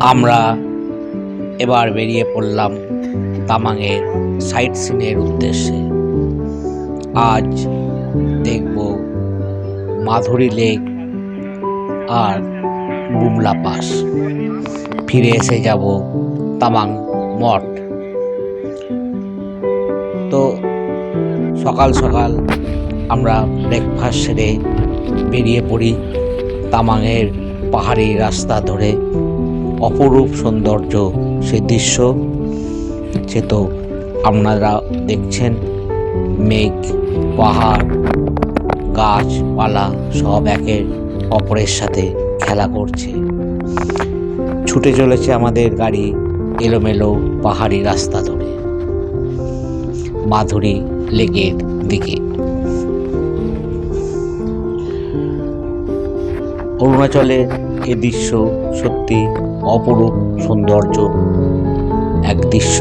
আমরা এবার বেরিয়ে পড়লাম তামাংয়ের সাইট সিনের উদ্দেশ্যে। আজ দেখব মাধুরী লেক আর বুমলা পাস, ফিরে এসে যাব তামাং মঠ। তো সকাল সকাল আমরা ব্রেকফাস্ট সেরে বেরিয়ে পড়ি তামাংয়ের পাহাড়ি রাস্তা ধরে। অপরূপ সৌন্দর্য সে দৃশ্য, সে তো আপনারা দেখছেন। মেঘ, পাহাড়, গাছপালা সব একে অপরের সাথে খেলা করছে। ছুটে চলেছে আমাদের গাড়ি এলোমেলো পাহাড়ি রাস্তা ধরে মাধুরী লেকের দিকে। অরুণাচলের এ দৃশ্য সত্যি অপরূপ সৌন্দর্য এক দৃশ্য।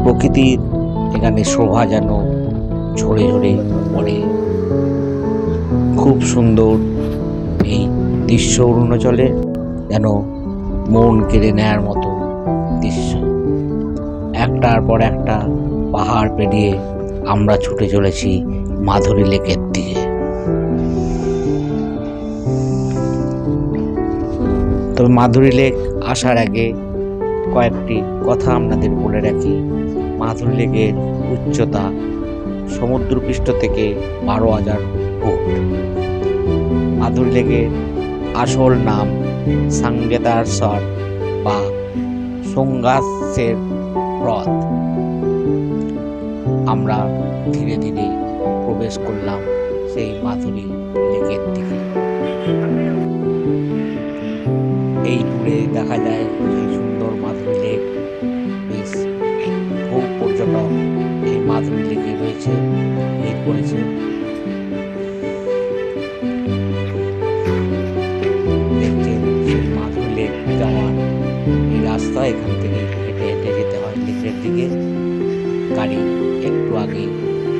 প্রকৃতির এখানে শোভা যেন ঝরে ঝরে পড়ে। খুব সুন্দর এই দৃশ্য অরুণাচলে, যেন মন কেড়ে নেয়ার মতো দৃশ্য। একটার পর একটা পাহাড় পেরিয়ে আমরা ছুটে চলেছি মাধুরী লেকের দিকে। তবে মাধুরী লেক আসার আগে কয়েকটি কথা আপনাদের বলে রাখি। মাধুরী লেকের উচ্চতা সমুদ্রপৃষ্ঠ থেকে 12,000 ফুট। মাধুরী লেকের আসল নাম সাংগেতারসর বা সোঙ্গাসের হ্রদ। আমরা ধীরে ধীরে প্রবেশ করলাম সেই মাধুরী লেকের দিকে। এই দূরে দেখা যায় সেই সুন্দর মাধুরী লেক। বেশ বহু পর্যটক এই মাধুরী লেকে রয়েছে, ভিড় করেছে। দেখছেন সেই মাধুরী লেক যাওয়ার এই রাস্তা, এখান থেকে হেঁটে হেঁটে যেতে হয় লেকের দিকে। গাড়ি একটু আগে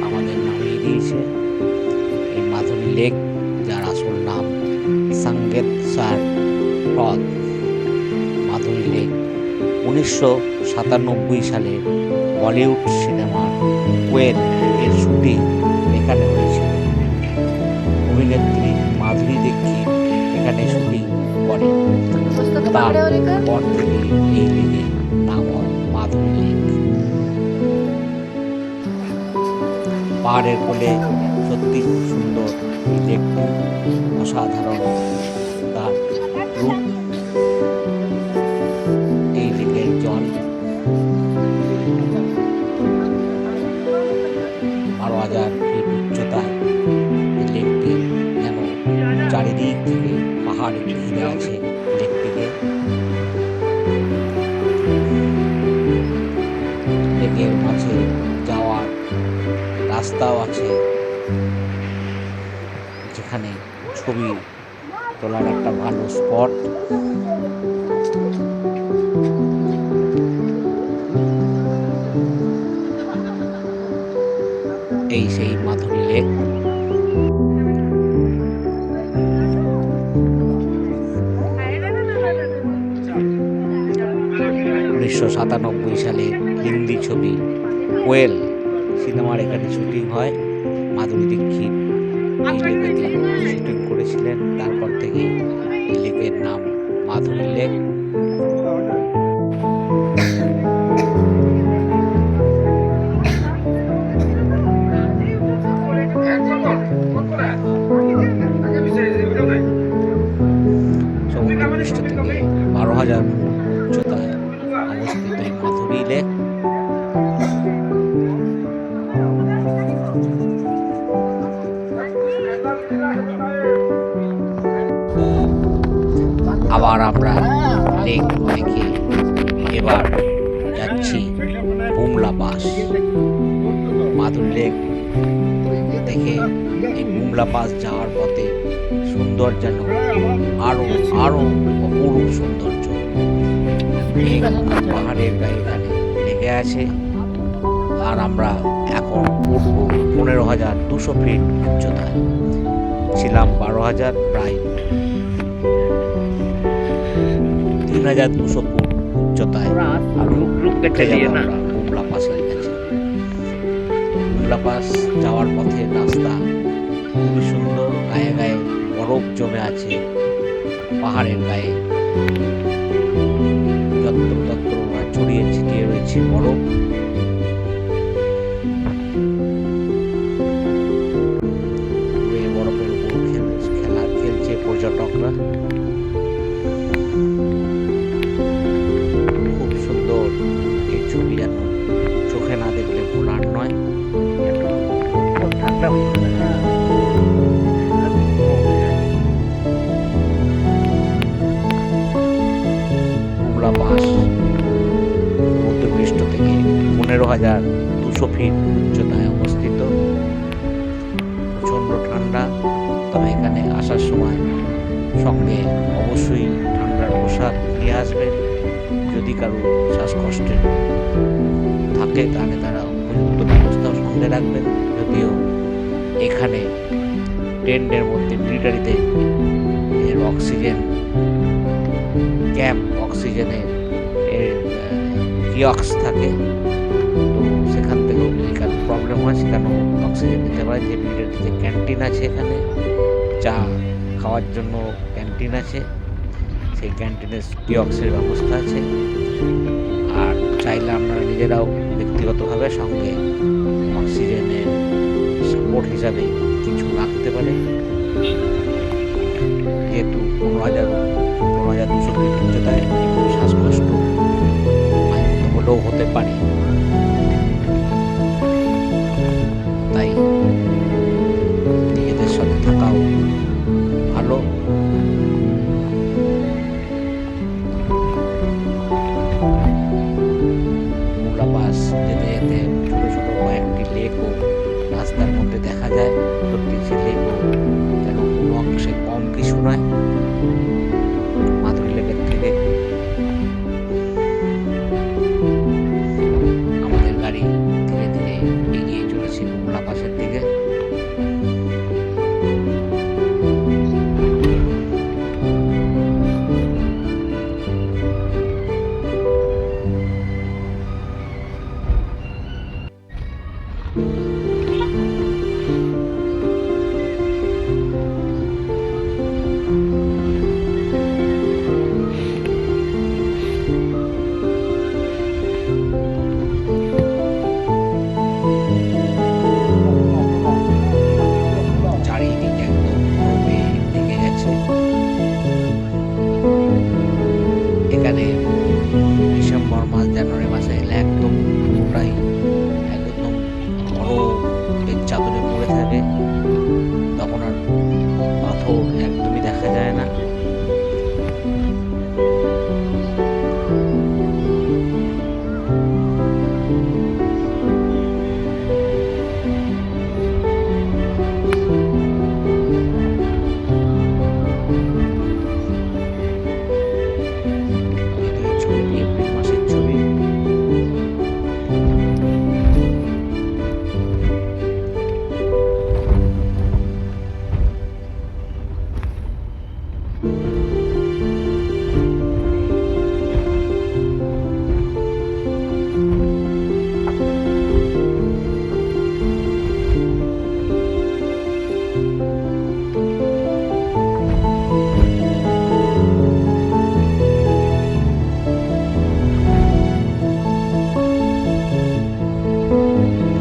আমাদের নামিয়ে দিয়েছে। এই মাধুরী লেক, যার আসল নাম সাংগেতসার হ্রদ। মাধুরী লেক 1997 সালে বলিউড সিনেমা কোয়েল এর শুটিং এখানে হয়েছিল। অভিনেত্রী মাধুরী দীক্ষিত এখানে শুটিং করে। তারপর থেকে এই লেকের নাম হয় মাধুরী লেক। পাহাড়ের কোলে সত্যি খুব সুন্দর এই লেকটি, অসাধারণ তার রূপ। এই লেকের জল 12,000 ফিট উচ্চতায়। এই লেকটি যেন চারিদিক থেকে পাহাড় ঘিরে আছে লেকটিকে। লেকের মাঝে যাওয়ার রাস্তাও আছে, যেখানে ছবি তোলার একটা ভালো স্পট। এই সেই মাধুরী লেক। 1997 সালে হিন্দি ছবি কোয়েল সিনেমার এখানে শুটিং হয়। মাধুরী দীক্ষিত এই লেকে শুটিং করেছিলেন। তারপর থেকে এই লেকের নাম মাধুরী লেক। সমুদ্রপৃষ্ঠ থেকে 12,000 ফুট উচ্চতায় অবস্থিত এই মাধুরী লেক। আবার আমরা লেক দেখে এবার যাচ্ছি বুমলা পাস। মাধুরী লেক দেখে এই বুমলা পাস যাওয়ার পথে সুন্দর যেন আরো আরো অপরূপ সৌন্দর্য। পাহাড়ের গায়ে এখানে লেগে আছে। আর আমরা এখন উঠব 15,200 ফিট উচ্চতায়। ছিলাম 12,000 প্রায়। 3200 ফুট উচ্চতায় আরো উঠে যাবো আমরা কুমলা পাসের কাছে। কুমলা পাস যাওয়ার পথে রাস্তা খুবই সুন্দর, গায়ে গায়ে বরফ জমে আছে, পাহাড়ের গায়ে যত্র ছড়িয়ে ছিটিয়ে রয়েছে বরফ। বরফের উপর খেলছে পর্যটকরা। খুব সুন্দর এই ছবি, যেন চোখে না দেখলে ভোলার নয়। কুমলা পাস সমুদ্রপৃষ্ঠ থেকে 15,200 ফিট উচ্চতায় অবস্থিত। প্রচন্ড ঠান্ডা, তবে এখানে আসার সময় সঙ্গে অবশ্যই ঠান্ডার পোশাক নিয়ে আসবেন। যদি কারো শ্বাসকষ্টের থাকে তাহলে তারা উপযুক্ত ব্যবস্থাও সঙ্গে রাখবেন। যদিও এখানে টেন্টের মধ্যে মিলিটারিতে এর অক্সিজেন ক্যাম্প, অক্সিজেনের এর কিয়ক্স থাকে, তো সেখান থেকেও যদি কারো প্রবলেম হয় সেখানেও অক্সিজেন দিতে পারে। যে মিলিটারিতে ক্যান্টিন আছে, এখানে চা খাওয়ার জন্য ক্যান্টিন আছে, সেই ক্যান্টিনের কিয়ক্সের ব্যবস্থা আছে। আর চাইলে আপনারা নিজেরাও ব্যক্তিগতভাবে সঙ্গে অক্সিজেনের সাপোর্ট হিসাবে কিছু রাখতে পারে। যেহেতু 15,200 ফিট উচ্চতায় একটু শ্বাসকষ্ট হলেও হতে পারে, তাই নিজেদের সাথে থাকাও ভালো। কুমলা পাস যেতে যেতে ছোট ছোট কয়েকটি লেকও রাস্তার মধ্যে দেখা যায়। সত্যি সে লেকও যেন কোনো অংশে কম কিছু নয় মাধুরী লেকের থেকে। আমাদের গাড়ি ধীরে ধীরে এগিয়ে চলেছে কুমলা পাসের দিকে। চারিদিকে একদম বরফে ঢেকে গেছে। এখানে ডিসেম্বর মাস, জানুয়ারি মাসে এলে একদম পুরোটাই একদম বরফের চাদরে পড়ে থাকে, তখন আর পাথর একদমই দেখা যায় না। এই ছবিটি এপ্রিল মাসের ছবি।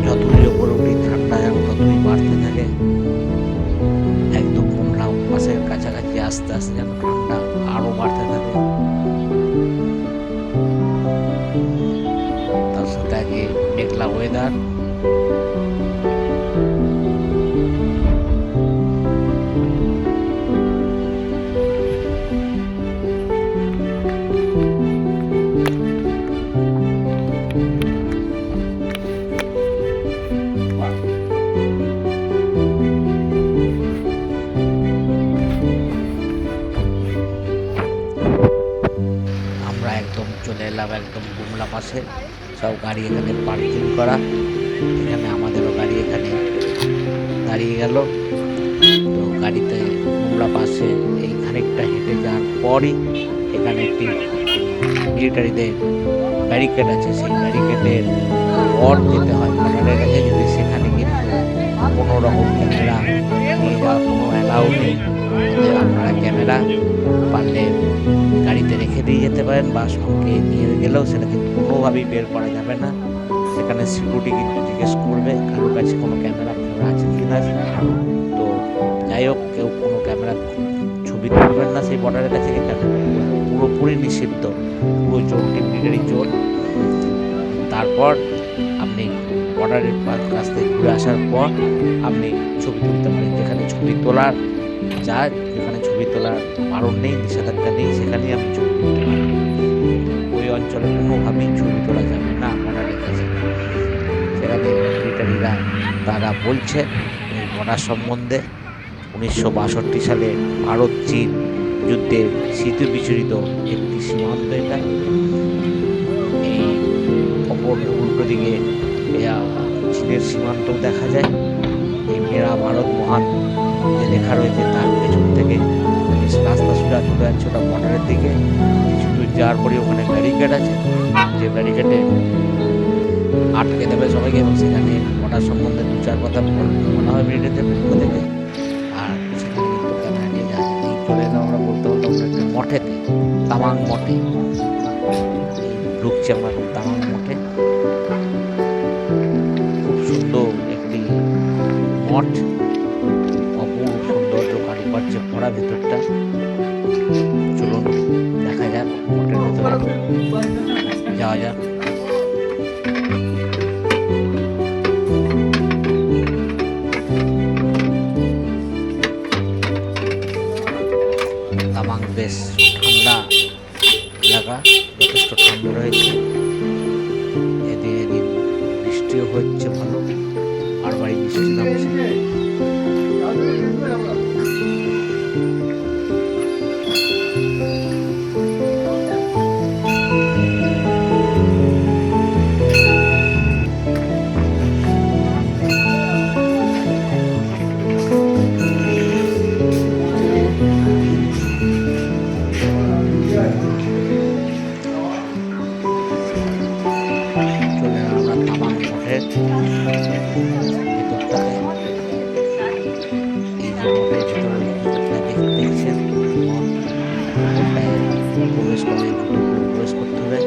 যতই ওপরে উঠি ঠান্ডা যেন ততই বাড়তে থাকে। একদম কুমলা পাসের কাছাকাছি আস্তে আস্তে যেন ঠান্ডা আরো বাড়তে থাকে। তার সাথে আগে মেঘলা ওয়েদার। আমরা একদম চলে এলাম একদম কুমলা পাশে, সব গাড়ি এখানে পার্কিং করা। এখানে আমাদেরও গাড়ি এখানে দাঁড়িয়ে গেল। তো গাড়িতে কুমলা পাশে এই খানিকটা হেঁটে যাওয়ার পরই এখানে একটি মিলিটারিদের ব্যারিকেড আছে, সেই ব্যারিকেডের পর যেতে হয় বর্ডারের কাছে। যদি সেখানে কিন্তু কোনো রকম ক্যামেরা নিয়ে যাওয়ার কোনো অ্যালাউ নেই। আপনারা ক্যামেরা পারলে গাড়িতে রেখে দিয়ে যেতে পারেন, বা সঙ্গে নিয়ে গেলেও সেটা কিন্তু কোনোভাবেই বের করা যাবে না। সেখানে সিকিউরিটি কিন্তু জিজ্ঞেস করবে কারোর কাছে কোনো ক্যামেরা আছে কি না। তো যাই হোক, কেউ কোনো ক্যামেরা ছবি তুলবেন না সেই বর্ডারের কাছে। এটা পুরোপুরি নিষিদ্ধ, পুরো জোনটি মিলিটারি জোন। তারপর আপনি বর্ডারের কাছ থেকে ঘুরে আসার পর আপনি ছবি তুলতে পারেন। যেখানে ছবি তোলার যেখানে ছবি তোলার বারণ নেই, নিষেধাজ্ঞা নেই, সেখানেই আপনি ছবি তুলতে পারেন। ওই অঞ্চলে কোনোভাবেই ছবি তোলা যাবে না বর্ডারের কাছে। সেখানে মিলিটারিরা তারা বলছে এই বর্ডার সম্বন্ধে 1962 সালে ভারত চীন যুদ্ধের স্মৃতি বিচরিত একটি সীমান্ত এটা। এই অপর উল্টো দিকে চীনের সীমান্ত দেখা যায়। এই মেরা ভারত মহান যে লেখা রয়েছে তার পেছন থেকে রাস্তা চলে যাচ্ছে ওটা বর্ডারের দিকে। কিছু দূর যাওয়ার পরে ওখানে ব্যারিকেড আছে, যে ব্যারিকেডে আটকে দেবে সবাইকে, এবং সেখানে বর্ডার সম্বন্ধে 2-4 কথা বলা হয় মিলিটারিদের পক্ষ থেকে। আর সেখানে কিন্তু ক্যামেরা নিয়ে যাচ্ছে। চলে এলাম আমরা বলতে একটা মঠেতে, তামাং মঠে ঢুকছি আমরা এখন। তামাং মঠে খুব সুন্দর একটি মঠ, অপূর্ব সৌন্দর্য কারুকার্যে ভরা ভেতরটা। চলুন দেখা যাক মঠের ভেতরে যাওয়া যাক। তামাং বেশ ঠান্ডা এলাকা, যথেষ্ট ঠান্ডা রয়েছে। এদিন বৃষ্টিও হচ্ছে ভালো, আর বাড়ি বৃষ্টি নামছে। প্রবেশ করতে হবে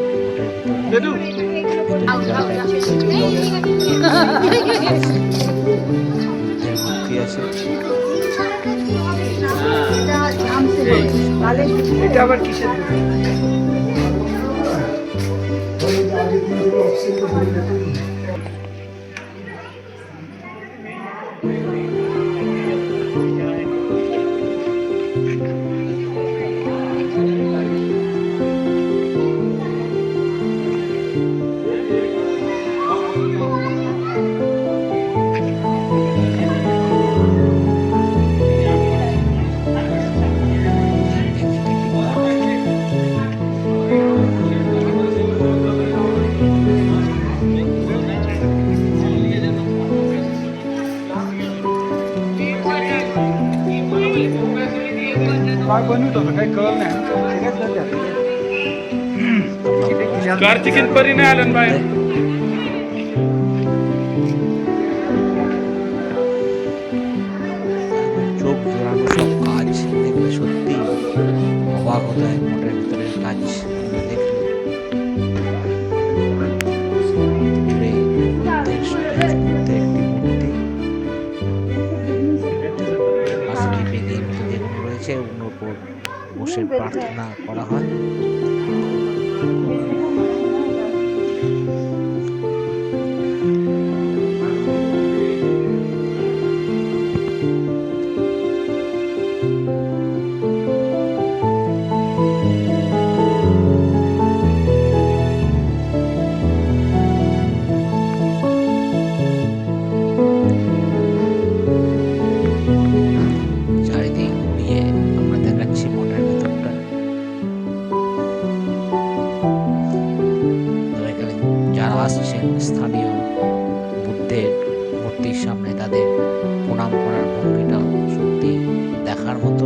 এটা আবার কিসের बनवत होतं काही कळलं नाही कार्तिकीन परी नाही आलं बाहेर চোখ জোড়ানো সব কাজ দেখলে সত্যি অবাক হতে হয়। মঠের ভিতরের কাজ দেখলে একটি মূর্তি পাশে বেদির মতো যেগুলো রয়েছে ওগুলোর উপর বসে প্রার্থনা করা হয়। আসছেন স্থানীয় বুদ্ধের মূর্তির সামনে তাদের প্রণাম করার ভঙ্গিটাও সত্যি দেখার মতো।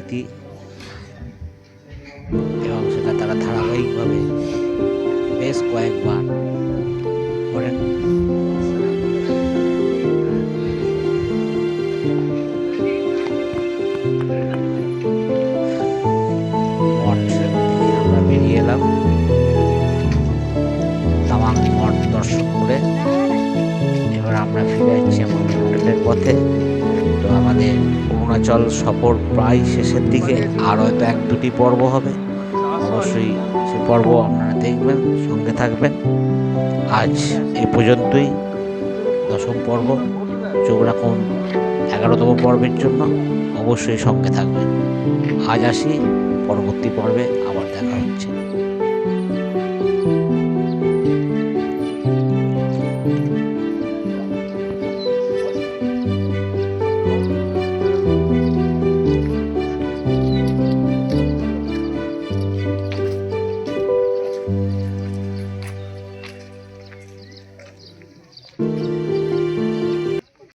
স্মৃতি, এবং সেটা তারা ধারাবাহিকভাবে বেশ কয়েকবার করেন। মঠ থেকে আমরা বেরিয়ে এলাম তামাং মঠ দর্শন করে। এবার আমরা ফিরে যাচ্ছি আমাদের হোটেলের পথে। তো আমাদের অরুণাচল সফর প্রায় শেষের দিকে, আর হয়তো 1-2টি পর্ব হবে। অবশ্যই সে পর্ব আপনারা দেখবেন, সঙ্গে থাকবেন। আজ এই পর্যন্তই, 10ম পর্ব। চোখ রাখুন 11তম পর্বের জন্য, অবশ্যই সঙ্গে থাকবেন। আজ আসি, পরবর্তী পর্বে আবার দেখা হচ্ছে।